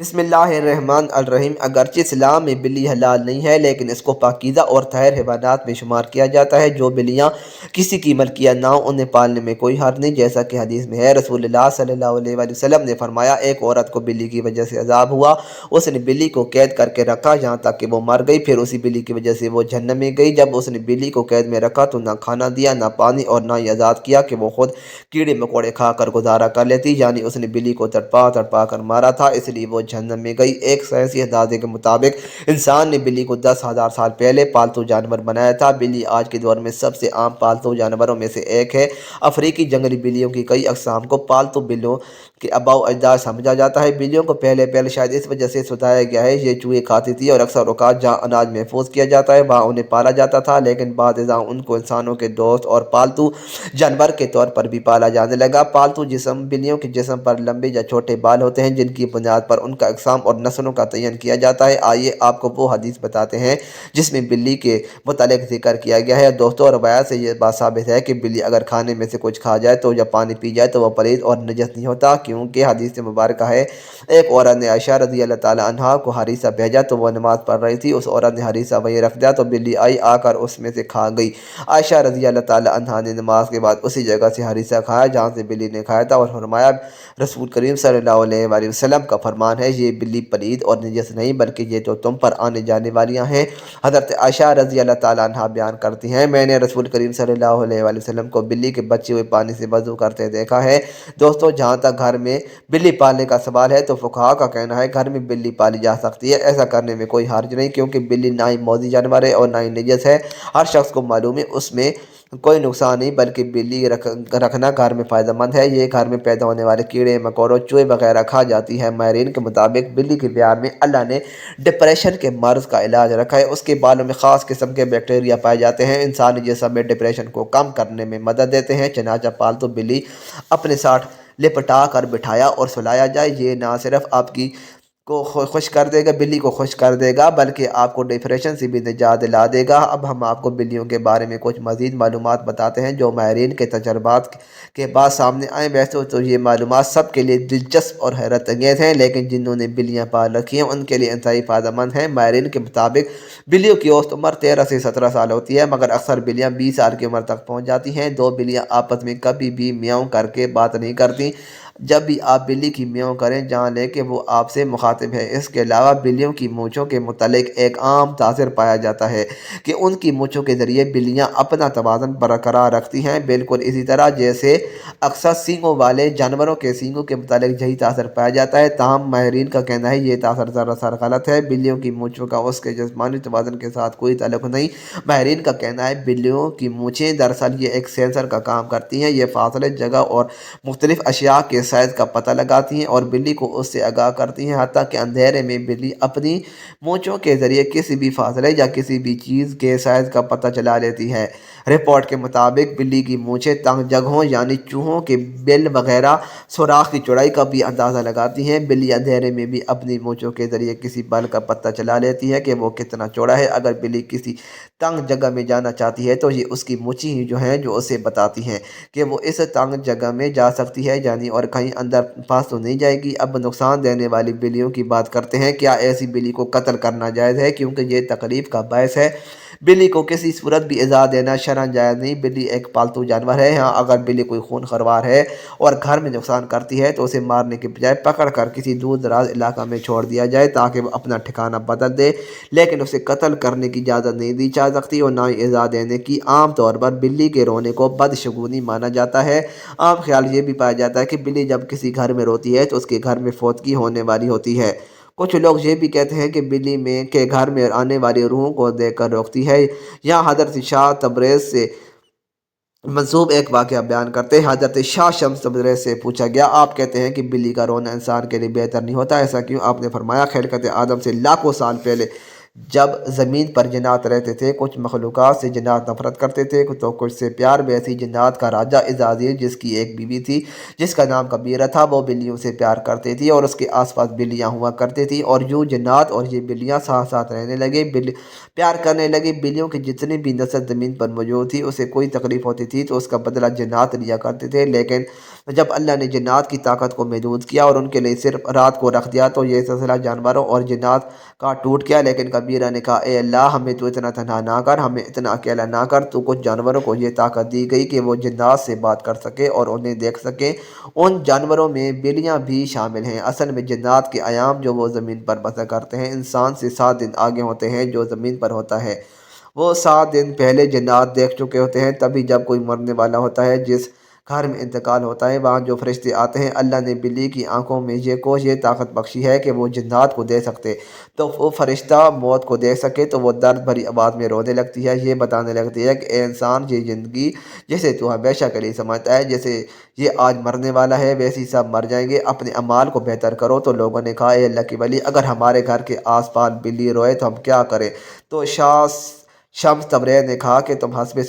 بسم اللہ الرحمن الرحیم۔ اگرچہ اسلام میں بلی حلال نہیں ہے لیکن اس کو پاکیزہ اور طاہر حیوانات میں شمار کیا جاتا ہے۔ جو بلیاں کسی کی ملکیت نہ ہو انہیں پالنے میں کوئی حرج نہیں، جیسا کہ حدیث میں ہے۔ رسول اللہ صلی اللہ علیہ وآلہ وسلم نے فرمایا، ایک عورت کو بلی کی وجہ سے عذاب ہوا۔ اس نے بلی کو قید کر کے رکھا یہاں تک کہ وہ مر گئی، پھر اسی بلی کی وجہ سے وہ جہنم میں گئی۔ جب اس نے بلی کو قید میں رکھا تو نہ کھانا دیا، نہ پانی، اور نہ ہی آزاد کیا کہ وہ خود کیڑے مکوڑے کھا کر گزارا کر لیتی، یعنی اس نے بلی کو تڑپا تڑپا کر مارا تھا، اس لیے وہ جہنم میں گئی۔ ایک سائنسی اندازے کے مطابق انسان نے بلی کو 10,000 سال پہلے پالتو جانور بنایا تھا۔ بلی آج کے دور میں سب سے عام پالتو جانوروں میں سے ایک ہے۔ افریقی جنگلی بلیوں کی کئی اقسام کو پالتو بلیوں کے آباء و اجداد سمجھا جاتا ہے۔ بلیوں کو پہلے شاید اس وجہ سے ستایا گیا ہے یہ چوہے کھاتی تھی، اور اکثر اوقات جہاں اناج محفوظ کیا جاتا ہے وہاں انہیں پالا جاتا تھا، لیکن بعد ازاں ان کو انسانوں کے دوست اور پالتو جانور کے طور پر بھی پالا جانے لگا۔ پالتو جسم بلیوں کے جسم پر لمبے یا چھوٹے بال ہوتے ہیں جن کی بنیاد پر ان کا اقسام اور نسلوں کا تعین کیا جاتا ہے۔ آئیے آپ کو وہ حدیث بتاتے ہیں جس میں بلی کے متعلق ذکر کیا گیا ہے۔ دوستوں، روایات سے یہ بات ثابت ہے کہ بلی اگر کھانے میں سے کچھ کھا جائے تو یا پانی پی جائے تو وہ پلید اور نجس نہیں ہوتا، کیونکہ حدیث مبارکہ ہے، ایک عورت نے عائشہ رضی اللہ تعالیٰ عنہا کو ہریسہ بھیجا تو وہ نماز پڑھ رہی تھی۔ اس عورت نے ہریسہ وہیں رکھ دیا تو بلی آئی، آ کر اس میں سے کھا گئی۔ عائشہ رضی اللہ تعالیٰ عنہا نے نماز کے بعد اسی جگہ سے ہریسہ کھایا جہاں سے بلی نے کھایا تھا، اور فرمایا، رسول کریم صلی اللہ علیہ وآلہ وسلم کا فرمان ہے، یہ بلی پلید اور نجس نہیں بلکہ یہ تو تم پر آنے جانے والیاں ہیں۔ حضرت عائشہ رضی اللہ تعالیٰ عنہا بیان کرتی ہیں، میں نے رسول کریم صلی اللہ علیہ وآلہ وسلم کو بلی کے بچے ہوئے پانی سے وضو کرتے دیکھا ہے۔ دوستو، جہاں تک گھر میں بلی پالنے کا سوال ہے تو فقہاء کا کہنا ہے گھر میں بلی پالی جا سکتی ہے، ایسا کرنے میں کوئی حرج نہیں، کیونکہ بلی نہ ہی موذی جانور ہے اور نہ ہی نجس ہے۔ ہر شخص کو معلوم ہے اس میں کوئی نقصان نہیں بلکہ بلی رکھنا گھر میں فائدہ مند ہے، یہ گھر میں پیدا ہونے والے کیڑے مکوڑوں چوہے وغیرہ کھا جاتی ہے۔ ماہرین کے مطابق بلی کے پیار میں اللہ نے ڈپریشن کے مرض کا علاج رکھا ہے۔ اس کے بالوں میں خاص قسم کے بیکٹیریا پائے جاتے ہیں، انسانی جسم میں ڈپریشن کو کم کرنے میں مدد دیتے ہیں۔ چنانچہ پالتو بلی اپنے ساتھ لپٹا کر بٹھایا اور سلایا جائے، یہ نہ صرف آپ کی کو خوش کر دے گا، بلی کو خوش کر دے گا، بلکہ آپ کو ڈپریشن سے بھی نجات دلا دے گا۔ اب ہم آپ کو بلیوں کے بارے میں کچھ مزید معلومات بتاتے ہیں جو ماہرین کے تجربات کے بعد سامنے آئے۔ ویسے تو یہ معلومات سب کے لیے دلچسپ اور حیرت انگیز ہیں، لیکن جنہوں نے بلیاں پال رکھی ہیں ان کے لیے انتہائی فائدہ مند ہیں۔ ماہرین کے مطابق بلیوں کی اوسط عمر 13 سے 17 سال ہوتی ہے، مگر اکثر بلیاں 20 سال کی عمر تک پہنچ جاتی ہیں۔ دو بلیاں آپس میں کبھی بھی میاؤں کر کے بات نہیں کرتی۔ جب بھی آپ بلی کی میاؤں کریں جان لیں کہ وہ آپ سے مخاطب ہے۔ اس کے علاوہ بلیوں کی مونچھوں کے متعلق ایک عام تاثر پایا جاتا ہے کہ ان کی مونچھوں کے ذریعے بلیاں اپنا توازن برقرار رکھتی ہیں، بالکل اسی طرح جیسے اکثر سینگوں والے جانوروں کے سینگوں کے متعلق یہی تاثر پایا جاتا ہے، تاہم ماہرین کا کہنا ہے یہ تاثر سراسر غلط ہے۔ بلیوں کی مونچھوں کا اس کے جسمانی توازن کے ساتھ کوئی تعلق نہیں۔ ماہرین کا کہنا ہے بلیوں کی مونچھیں دراصل یہ ایک سینسر کا کام کرتی ہیں، یہ فاصلے، جگہ اور مختلف اشیاء کے سائز کا پتہ لگاتی ہیں اور بلی کو اس سے آگاہ کرتی ہیں، حتیٰ کہ اندھیرے میں بلی اپنی مونچھوں کے ذریعے کسی بھی فاصلے یا کسی بھی چیز کے سائز کا پتہ چلا لیتی ہے۔ رپورٹ کے مطابق بلی کی مونچھیں تنگ جگہوں یعنی چوہوں کے بل وغیرہ سوراخ کی چوڑائی کا بھی اندازہ لگاتی ہیں۔ بلی اندھیرے میں بھی اپنی مونچھوں کے ذریعے کسی بل کا پتہ چلا لیتی ہے کہ وہ کتنا چوڑا ہے۔ اگر بلی کسی تنگ جگہ میں جانا چاہتی ہے تو یہ اس کی مونچھیں ہی جو اسے بتاتی ہیں کہ وہ اس تنگ جگہ میں جا سکتی ہے یعنی، اور کہیں اندر پاس تو نہیں جائے گی۔ اب نقصان دینے والی بلیوں کی بات کرتے ہیں۔ کیا ایسی بلی کو قتل کرنا جائز ہے؟ کیونکہ یہ تکلیف کا باعث ہے، بلی کو کسی صورت بھی ایذا دینا شرعاً جائز نہیں۔ بلی ایک پالتو جانور ہے، ہاں اگر بلی کوئی خون خروار ہے اور گھر میں نقصان کرتی ہے تو اسے مارنے کے بجائے پکڑ کر کسی دور دراز علاقہ میں چھوڑ دیا جائے تاکہ وہ اپنا ٹھکانہ بدل دے، لیکن اسے قتل کرنے کی اجازت نہیں دی جا سکتی اور نہ ہی ایذا دینے کی۔ عام طور پر بلی کے رونے کو بدشگونی مانا جاتا ہے۔ عام خیال یہ بھی پایا جاتا ہے کہ بلی جب کسی گھر میں روتی ہے تو اس کے گھر میں فوتگی ہونے والی ہوتی ہے۔ کچھ لوگ یہ بھی کہتے ہیں کہ بلی کے گھر میں آنے والی روحوں کو دیکھ کر روکتی ہے۔ یہاں حضرت شاہ تبریز سے منسوب ایک واقعہ بیان کرتے ہیں۔ حضرت شاہ شمس تبریز سے پوچھا گیا، آپ کہتے ہیں کہ بلی کا رونا انسان کے لیے بہتر نہیں ہوتا، ایسا کیوں؟ آپ نے فرمایا، خلقت آدم سے لاکھوں سال پہلے جب زمین پر جنات رہتے تھے کچھ مخلوقات سے جنات نفرت کرتے تھے تو کچھ سے پیار بھی ایسی جنات کا راجہ عزازیل جس کی ایک بیوی تھی جس کا نام کبیرہ تھا وہ بلیوں سے پیار کرتی تھی اور اس کے آس پاس بلیاں ہوا کرتی تھی اور یوں جنات اور یہ بلیاں ساتھ ساتھ رہنے لگے پیار کرنے لگے بلیوں کی جتنی بھی نسل زمین پر موجود تھی اسے کوئی تکلیف ہوتی تھی تو اس کا بدلہ جنات لیا کرتے تھے لیکن جب اللہ نے جنات کی طاقت کو محدود کیا اور ان کے لیے صرف رات کو رکھ دیا تو یہ سلسلہ جانوروں اور جنات کا ٹوٹ گیا لیکن کبیرہ نے کہا اے اللہ ہمیں تو اتنا تنہا نہ کر ہمیں اتنا اکیلا نہ کر تو کچھ جانوروں کو یہ طاقت دی گئی کہ وہ جنات سے بات کر سکے اور انہیں دیکھ سکے ان جانوروں میں بلیاں بھی شامل ہیں اصل میں جنات کے ایام جو وہ زمین پر بسر کرتے ہیں انسان سے 7 دن آگے ہوتے ہیں جو زمین پر ہوتا ہے وہ 7 دن پہلے جنات دیکھ چکے ہوتے ہیں تبھی جب کوئی مرنے والا ہوتا ہے جس گھر میں انتقال ہوتا ہے وہاں جو فرشتے آتے ہیں اللہ نے بلی کی آنکھوں میں یہ طاقت بخشی ہے کہ وہ جنات کو دیکھ سکتے تو وہ فرشتہ موت کو دیکھ سکے تو وہ درد بھری آواز میں رونے لگتی ہے یہ بتانے لگتی ہے کہ اے انسان یہ زندگی جیسے تو ہمیشہ کے لیے سمجھتا ہے جیسے یہ آج مرنے والا ہے ویسے سب مر جائیں گے اپنے اعمال کو بہتر کرو تو لوگوں نے کہا اے اللہ کی ولی اگر ہمارے گھر کے آس پاس بلی روئے تو ہم کیا کریں تو شمس تبریز نے کہا کہ تم حسب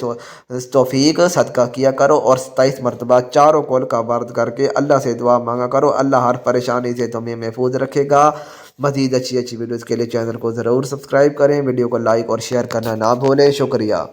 توفیق صدقہ کیا کرو اور 27 مرتبہ چاروں کول کا ورد کر کے اللہ سے دعا مانگا کرو اللہ ہر پریشانی سے تمہیں محفوظ رکھے گا مزید اچھی ویڈیوز کے لیے چینل کو ضرور سبسکرائب کریں ویڈیو کو لائک اور شیئر کرنا نہ بھولیں شکریہ